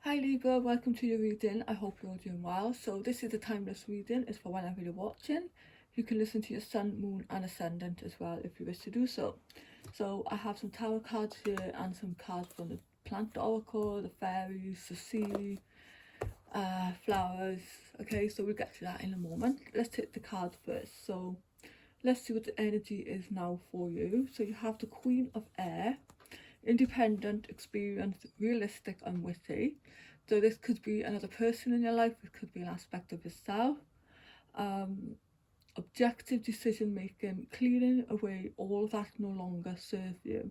Hi Libra, welcome to your reading. I hope you're all doing well. So this is a timeless reading. It's for whenever you're watching. You can listen to your sun, moon and ascendant as well if you wish to do so. So I have some tarot cards here and some cards from the plant oracle, the fairies, the sea, flowers. Okay, so we'll get to that in a moment. Let's take the card first. So let's see what the energy is now for you. So you have the Queen of Air, independent, experienced, realistic and witty. So this could be another person in your life, it could be an aspect of yourself. Objective decision making, clearing away all that no longer serves you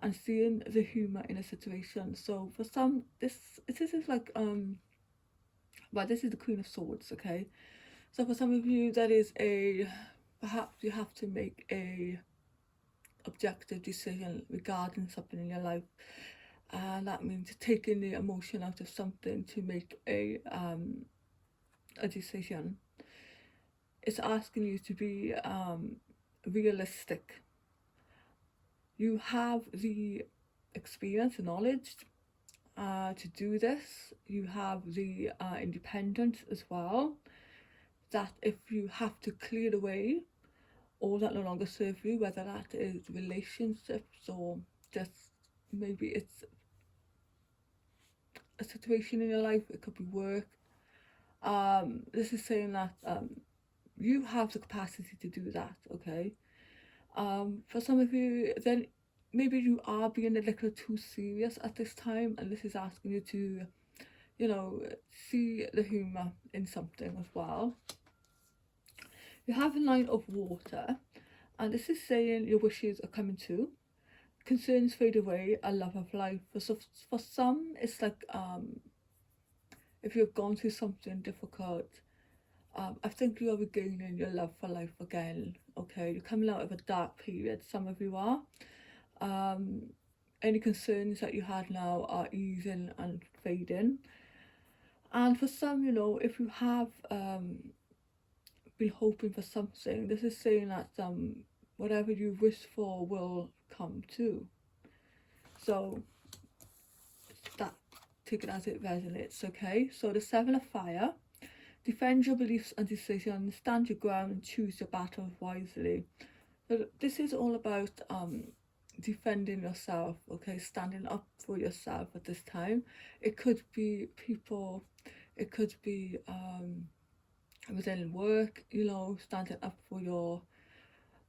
and seeing the humour in a situation. So for some, this is like well, this is the Queen of Swords, okay? So for some of you that is a, perhaps you have to make a objective decision regarding something in your life, and that means taking the emotion out of something to make a decision. It's asking you to be realistic. You have the experience and knowledge to do this. You have the independence as well, that if you have to clear away all that no longer serve you, whether that is relationships or just maybe it's a situation in your life, it could be work. This is saying that you have the capacity to do that, okay? For some of you, then maybe you are being a little too serious at this time, and this is asking you to, see the humour in something as well. You have a Nine of Water, and this is saying your wishes are coming true. Concerns fade away, a love of life. For some, it's like if you've gone through something difficult, I think you are regaining your love for life again. Okay, you're coming out of a dark period. Some of you are. Any concerns that you had now are easing and fading. And for some, if you have been hoping for something, this is saying that whatever you wish for will come true. So that, take it as it resonates, okay? So the Seven of Fire, defend your beliefs and decisions, stand your ground and choose your battles wisely. So this is all about defending yourself, okay, standing up for yourself at this time. It could be people, it could be within work, standing up for your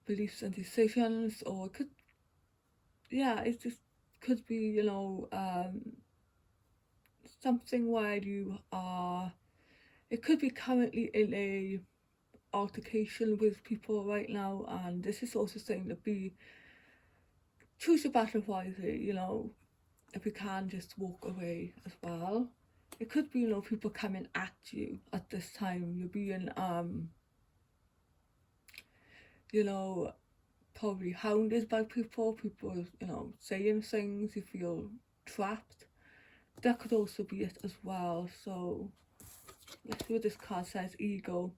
beliefs and decisions, or it could, it just could be, something where you are, it could be currently in a altercation with people right now, and this is also saying to choose your battle wisely, if you can just walk away as well. It could be, people coming at you at this time. You're being probably hounded by people, saying things, you feel trapped. That could also be it as well. So let's see what this card says. Ego.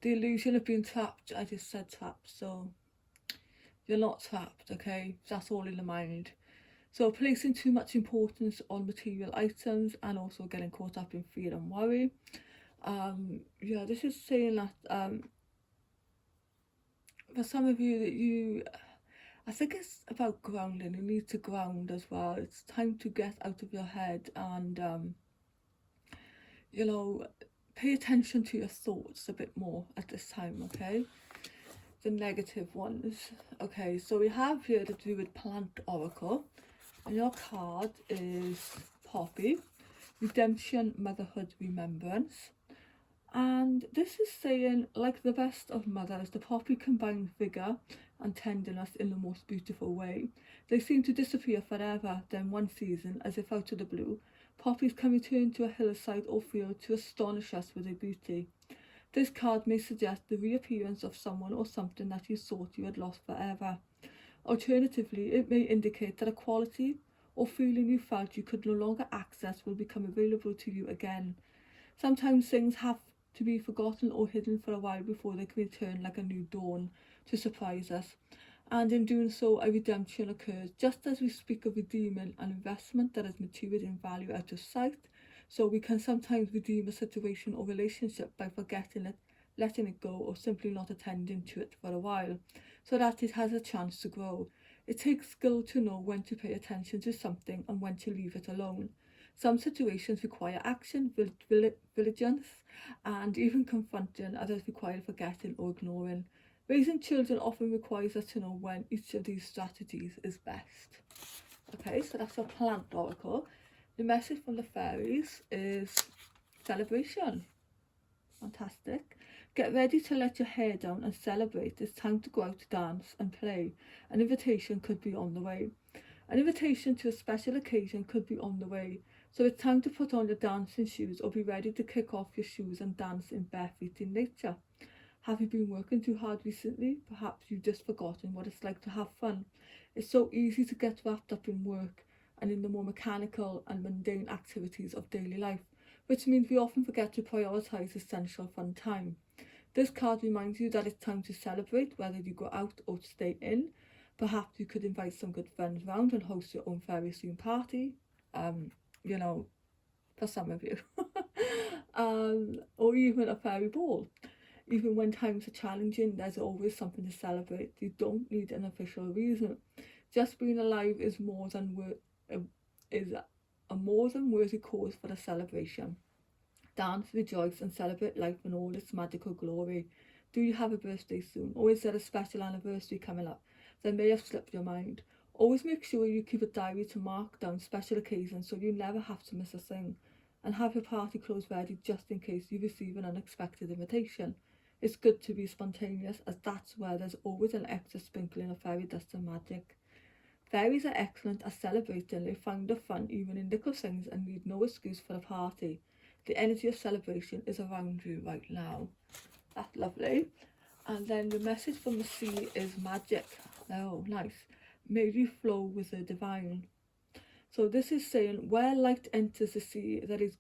The illusion of being trapped. I just said trapped, so you're not trapped, okay? That's all in the mind. So placing too much importance on material items and also getting caught up in fear and worry. This is saying that for some of you that I think it's about grounding. You need to ground as well. It's time to get out of your head and pay attention to your thoughts a bit more at this time, okay? The negative ones. Okay, so we have here to do with Plant Oracle, and your card is Poppy, Redemption, Motherhood, Remembrance. And this is saying, like the best of mothers, the poppy combines vigour and tenderness in the most beautiful way. They seem to disappear forever, then one season, as if out of the blue, poppies can return to a hillside or field to astonish us with their beauty. This card may suggest the reappearance of someone or something that you thought you had lost forever. Alternatively, it may indicate that a quality or feeling you felt you could no longer access will become available to you again. Sometimes things have to be forgotten or hidden for a while before they can return like a new dawn to surprise us. And in doing so, a redemption occurs. Just as we speak of redeeming an investment that has matured in value out of sight, So we can sometimes redeem a situation or relationship by forgetting it, letting it go, or simply not attending to it for a while, so that it has a chance to grow. It takes skill to know when to pay attention to something and when to leave it alone. Some situations require action, vigilance, and even confronting, others require forgetting or ignoring. Raising children often requires us to know when each of these strategies is best. Okay, so that's your plant oracle. The message from the fairies is celebration. Fantastic. Get ready to let your hair down and celebrate. It's time to go out to dance and play. An invitation could be on the way. An invitation to a special occasion could be on the way. So it's time to put on your dancing shoes or be ready to kick off your shoes and dance in bare feet in nature. Have you been working too hard recently? Perhaps you've just forgotten what it's like to have fun. It's so easy to get wrapped up in work and in the more mechanical and mundane activities of daily life, which means we often forget to prioritise essential fun time. This card reminds you that it's time to celebrate, whether you go out or stay in. Perhaps you could invite some good friends round and host your own fairy themed party. You know, for some of you. Or even a fairy ball. Even when times are challenging, there's always something to celebrate. You don't need an official reason. Just being alive is a more than worthy cause for a celebration. Dance, rejoice, and celebrate life in all its magical glory. Do you have a birthday soon, or is there a special anniversary coming up that may have slipped your mind? Always make sure you keep a diary to mark down special occasions so you never have to miss a thing, and have your party clothes ready just in case you receive an unexpected invitation. It's good to be spontaneous, as that's where there's always an extra sprinkling of fairy dust and magic. Fairies are excellent at celebrating. They find the fun even in little things and need no excuse for a party. The energy of celebration is around you right now. That's lovely. And then the message from the sea is magic. Oh, nice. May you flow with the divine. So this is saying, where light enters the sea, there is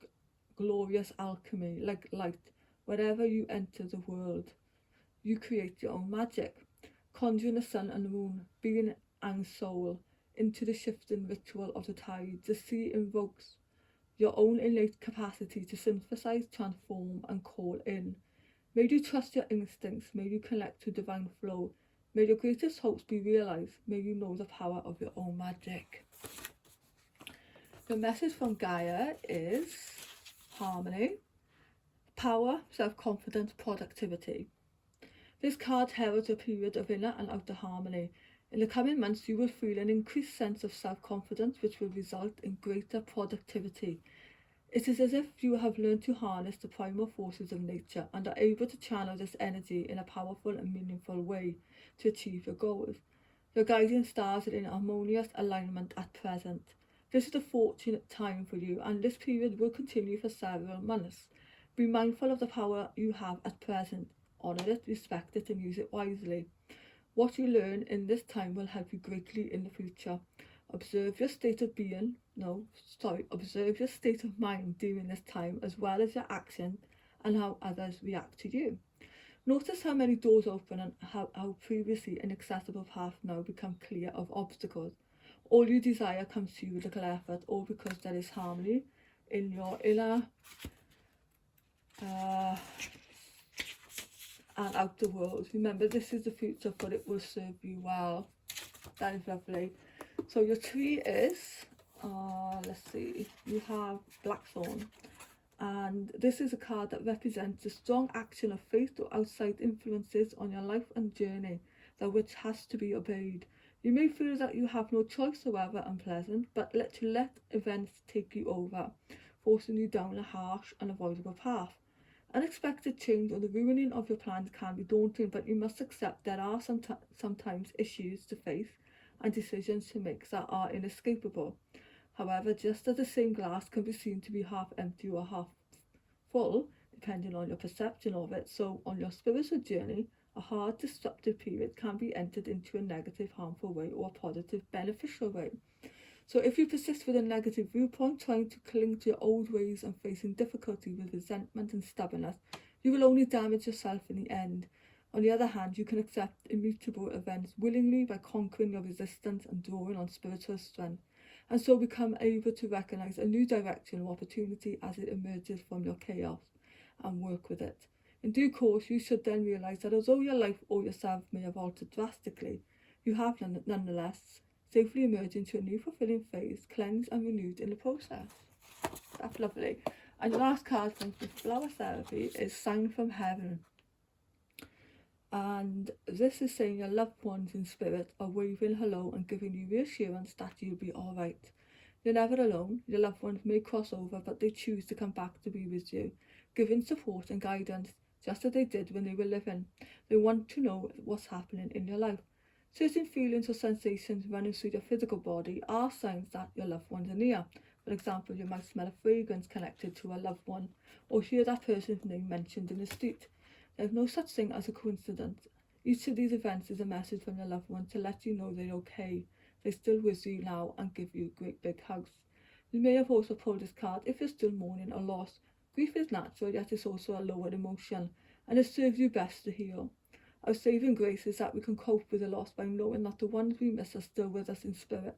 glorious alchemy, like light. Wherever you enter the world, you create your own magic. Conjuring the sun and the moon, being and soul, into the shifting ritual of the tides, the sea invokes your own innate capacity to synthesize, transform, and call in. May you trust your instincts, may you connect to divine flow, may your greatest hopes be realized, may you know the power of your own magic. The message from Gaia is harmony, power, self-confidence, productivity. This card heralds a period of inner and outer harmony. In the coming months, you will feel an increased sense of self-confidence, which will result in greater productivity. It is as if you have learned to harness the primal forces of nature and are able to channel this energy in a powerful and meaningful way to achieve your goals. Your guiding stars are in harmonious alignment at present. This is a fortunate time for you, and this period will continue for several months. Be mindful of the power you have at present. Honour it, respect it, and use it wisely. What you learn in this time will help you greatly in the future. Observe your state of mind during this time, as well as your actions and how others react to you. Notice how many doors open and how previously inaccessible paths now become clear of obstacles. All you desire comes to you with little effort, all because there is harmony in your inner and outer world. Remember, this is the future, but it will serve you well. That is lovely. So your tree is, let's see, you have Blackthorn. And this is a card that represents the strong action of faith or outside influences on your life and journey, that which has to be obeyed. You may feel that you have no choice, however unpleasant, but let events take you over, forcing you down a harsh, unavoidable path. Unexpected change or the ruining of your plans can be daunting, but you must accept there are sometimes issues to face and decisions to make that are inescapable. However, just as the same glass can be seen to be half empty or half full, depending on your perception of it, so on your spiritual journey, a hard, disruptive period can be entered into a negative, harmful way or a positive, beneficial way. So if you persist with a negative viewpoint, trying to cling to your old ways and facing difficulty with resentment and stubbornness, you will only damage yourself in the end. On the other hand, you can accept immutable events willingly by conquering your resistance and drawing on spiritual strength. and so become able to recognize a new direction or opportunity as it emerges from your chaos and work with it. In due course, you should then realize that although your life or yourself may have altered drastically, you have nonetheless safely emerged into a new fulfilling phase, cleansed and renewed in the process. That's lovely. And the last card from the flower therapy is Sign from Heaven. And this is saying your loved ones in spirit are waving hello and giving you reassurance that you'll be alright. You're never alone. Your loved ones may cross over, but they choose to come back to be with you, giving support and guidance just as they did when they were living. They want to know what's happening in your life. Certain feelings or sensations running through your physical body are signs that your loved ones are near. For example, you might smell a fragrance connected to a loved one, or hear that person's name mentioned in the street. There's no such thing as a coincidence. Each of these events is a message from your loved one to let you know they're okay. They're still with you now and give you great big hugs. You may have also pulled this card if you're still mourning a loss. Grief is natural, yet it's also a lower emotion, and it serves you best to heal. Our saving grace is that we can cope with the loss by knowing that the ones we miss are still with us in spirit.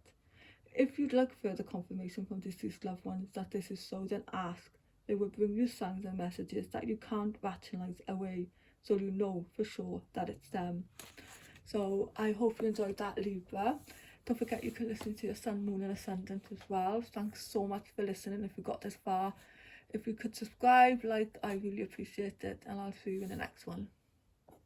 If you'd like further confirmation from deceased loved ones that this is so, then ask. They will bring you signs and messages that you can't rationalise away, so you know for sure that it's them. So I hope you enjoyed that, Libra. Don't forget you can listen to your sun, moon and ascendant as well. Thanks so much for listening if you got this far. If you could subscribe, like, I really appreciate it, and I'll see you in the next one.